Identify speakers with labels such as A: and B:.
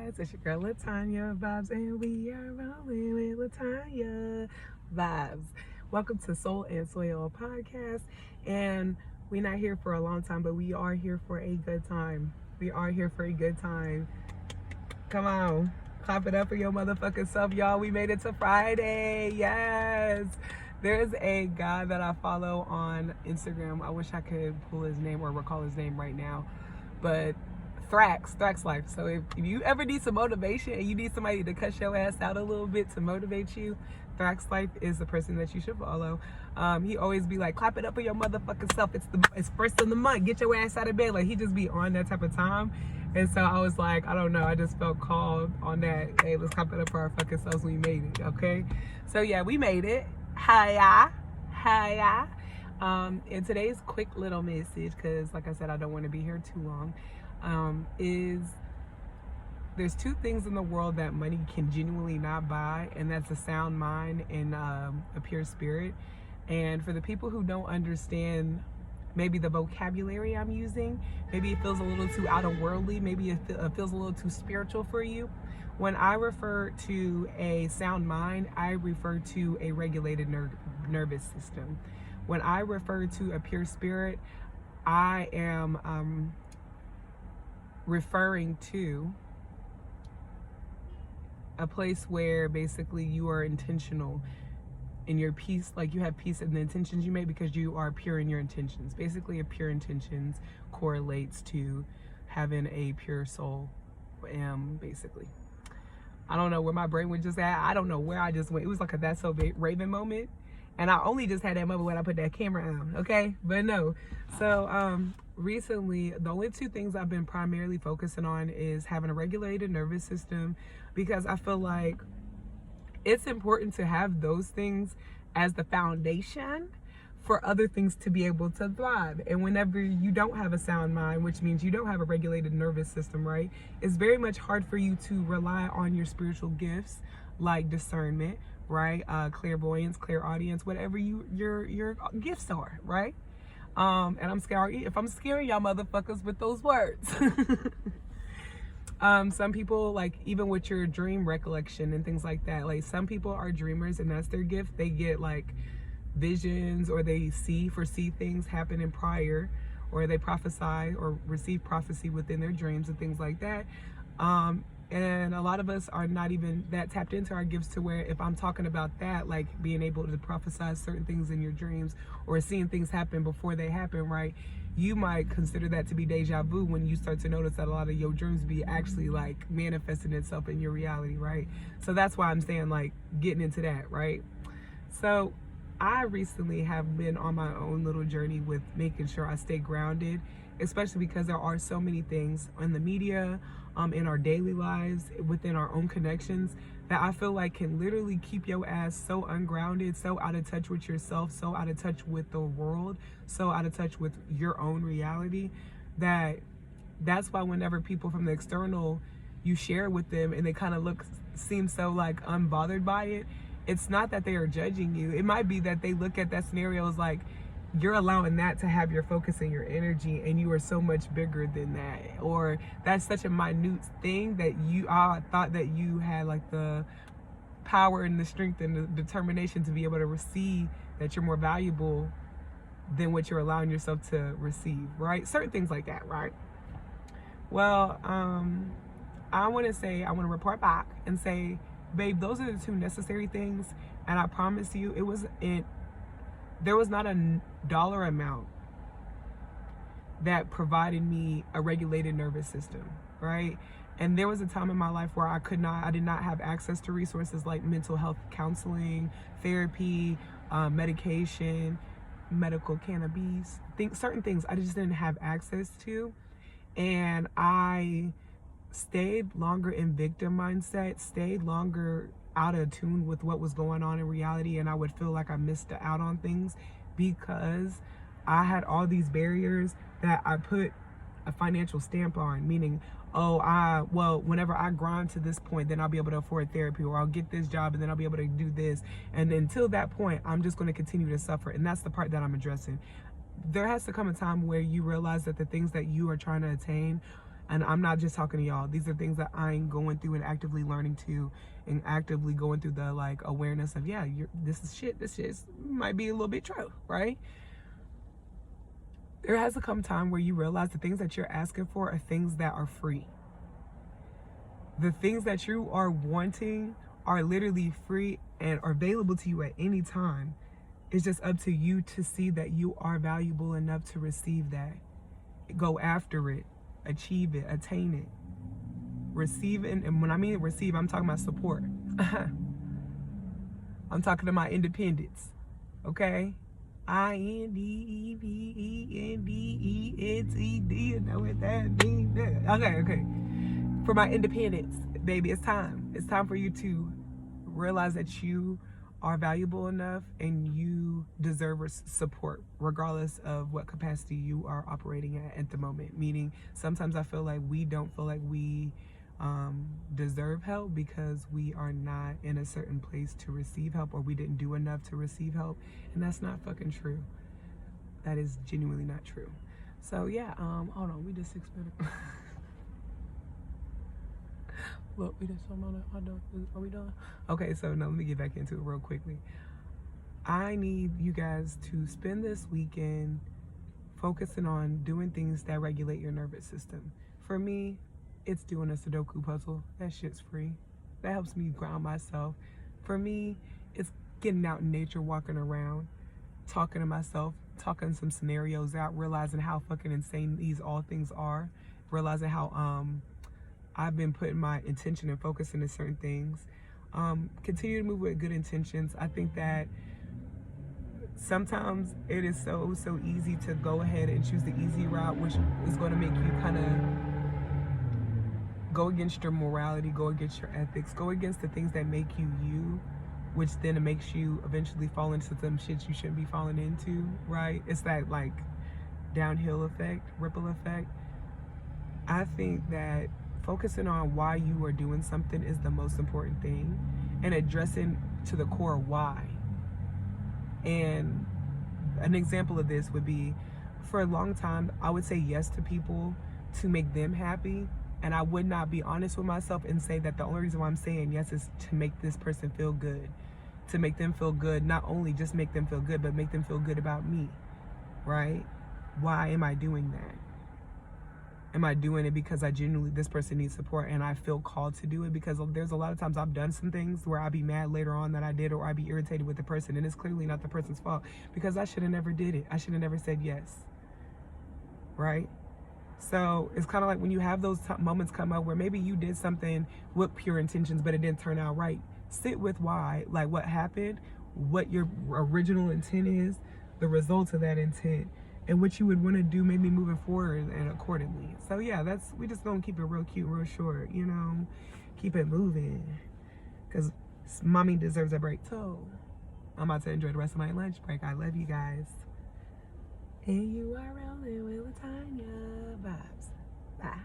A: guys, it's your girl Latonya Vibes, and we are rolling with Latonya Vibes. Welcome to Soul and Soil Podcast, and we're not here for a long time, but we are here for a good time. We are here for a good time. Come on, clap it up for your motherfucking self, y'all. We made it to Friday. Yes. There's a guy that I follow on Instagram. I wish I could pull his name or recall his name right now, but Thrax Life. So if you ever need some motivation and you need somebody to cut your ass out a little bit to motivate you, Thrax Life is the person that you should follow. He always be like, clap it up for your motherfucking self. It's first of the month. Get your ass out of bed. Like, he just be on that type of time. And so I was like, I don't know. I just felt called on that. Hey, let's clap it up for our fucking selves. We made it. Okay. So yeah, we made it. Hiya. And today's quick little message, because like I said, I don't want to be here too long, is there's two things in the world that money can genuinely not buy, and that's a sound mind and a pure spirit. And for the people who don't understand maybe the vocabulary I'm using, maybe it feels a little too out of worldly, maybe it feels a little too spiritual for you. When I refer to a sound mind, I refer to a regulated nervous system. When I refer to a pure spirit, I am referring to a place where basically you are intentional in your peace, like you have peace in the intentions you make because you are pure in your intentions. Basically, a pure intentions correlates to having a pure soul, basically. I don't know where my brain was just at. I don't know where I just went. It was like a That's So Raven moment. And I only just had that moment when I put that camera on, okay? But no. So recently, the only two things I've been primarily focusing on is having a regulated nervous system, because I feel like it's important to have those things as the foundation for other things to be able to thrive. And whenever you don't have a sound mind, which means you don't have a regulated nervous system, right? It's very much hard for you to rely on your spiritual gifts like discernment, right? Clairvoyance, clairaudience, whatever your gifts are, right? And I'm scaring, if I'm scaring y'all motherfuckers with those words. Some people, like, even with your dream recollection and things like that, like, some people are dreamers and that's their gift. They get like visions, or they foresee things happening prior, or they prophesy or receive prophecy within their dreams and things like that. And a lot of us are not even that tapped into our gifts to where, if I'm talking about that, like being able to prophesy certain things in your dreams or seeing things happen before they happen, right? You might consider that to be deja vu when you start to notice that a lot of your dreams be actually like manifesting itself in your reality, right? So that's why I'm saying, like, getting into that, right? So I recently have been on my own little journey with making sure I stay grounded, especially because there are so many things in the media, in our daily lives, within our own connections, that I feel like can literally keep your ass so ungrounded, so out of touch with yourself, so out of touch with the world, so out of touch with your own reality, that's why whenever people from the external, you share with them and they kind of seem so like unbothered by it, it's not that they are judging you. It might be that they look at that scenario as like, you're allowing that to have your focus and your energy, and you are so much bigger than that, or that's such a minute thing that I thought that you had like the power and the strength and the determination to be able to receive that you're more valuable than what you're allowing yourself to receive, right? Certain things like that, right? Well, I want to report back and say, babe, those are the two necessary things, and I promise you, there was not a dollar amount that provided me a regulated nervous system, right? And there was a time in my life where I did not have access to resources like mental health counseling, therapy, medication, medical cannabis, certain things I just didn't have access to. And I stayed longer in victim mindset, stayed longer out of tune with what was going on in reality, and I would feel like I missed out on things because I had all these barriers that I put a financial stamp on, meaning, whenever I grind to this point, then I'll be able to afford therapy, or I'll get this job and then I'll be able to do this. And until that point, I'm just going to continue to suffer. And that's the part that I'm addressing. There has to come a time where you realize that the things that you are trying to attain And I'm not just talking to y'all. These are things that I'm going through and actively learning to, and actively going through the like awareness of, yeah, this is shit. This shit might be a little bit true, right? There has to come time where you realize the things that you're asking for are things that are free. The things that you are wanting are literally free and are available to you at any time. It's just up to you to see that you are valuable enough to receive that. Go after it. Achieve it, attain it, receive it. And when I mean receive, I'm talking about support. I'm talking to my independents, okay? INDEPENDENTED. You know what that means? Okay. For my independents, baby, it's time. It's time for you to realize that you are valuable enough and you deserve support regardless of what capacity you are operating at the moment. Meaning sometimes I feel like we don't feel like we deserve help because we are not in a certain place to receive help, or we didn't do enough to receive help, and that's not fucking true. That is genuinely not true. So yeah, hold on, we did 6 minutes. Look, we did something on it. Are we done? Okay, so now let me get back into it real quickly. I need you guys to spend this weekend focusing on doing things that regulate your nervous system. For me, it's doing a Sudoku puzzle. That shit's free. That helps me ground myself. For me, it's getting out in nature, walking around, talking to myself, talking some scenarios out, realizing how fucking insane these all things are, realizing how I've been putting my intention and focus into certain things. Continue to move with good intentions. I think that sometimes it is so easy to go ahead and choose the easy route, which is going to make you kind of go against your morality, go against your ethics, go against the things that make you you, which then it makes you eventually fall into some shit you shouldn't be falling into, right? It's that like downhill effect, ripple effect. I think that focusing on why you are doing something is the most important thing, and addressing to the core why. And an example of this would be, for a long time, I would say yes to people to make them happy, and I would not be honest with myself and say that the only reason why I'm saying yes is to make this person feel good, to make them feel good, not only just make them feel good, but make them feel good about me, right? Why am I doing that? Am I doing it because I genuinely, this person needs support and I feel called to do it? Because there's a lot of times I've done some things where I'll be mad later on that I did, or I'll be irritated with the person, and it's clearly not the person's fault because I should have never did it. I should have never said yes, right? So it's kind of like when you have those moments come up where maybe you did something with pure intentions, but it didn't turn out right. Sit with why, like what happened, what your original intent is, the results of that intent, and what you would want to do maybe moving forward and accordingly. So yeah, we just gonna keep it real cute, real short, you know, keep it moving, because mommy deserves a break. So I'm about to enjoy the rest of my lunch break. I love you guys. And you are rolling with Latonya vibes. Bye.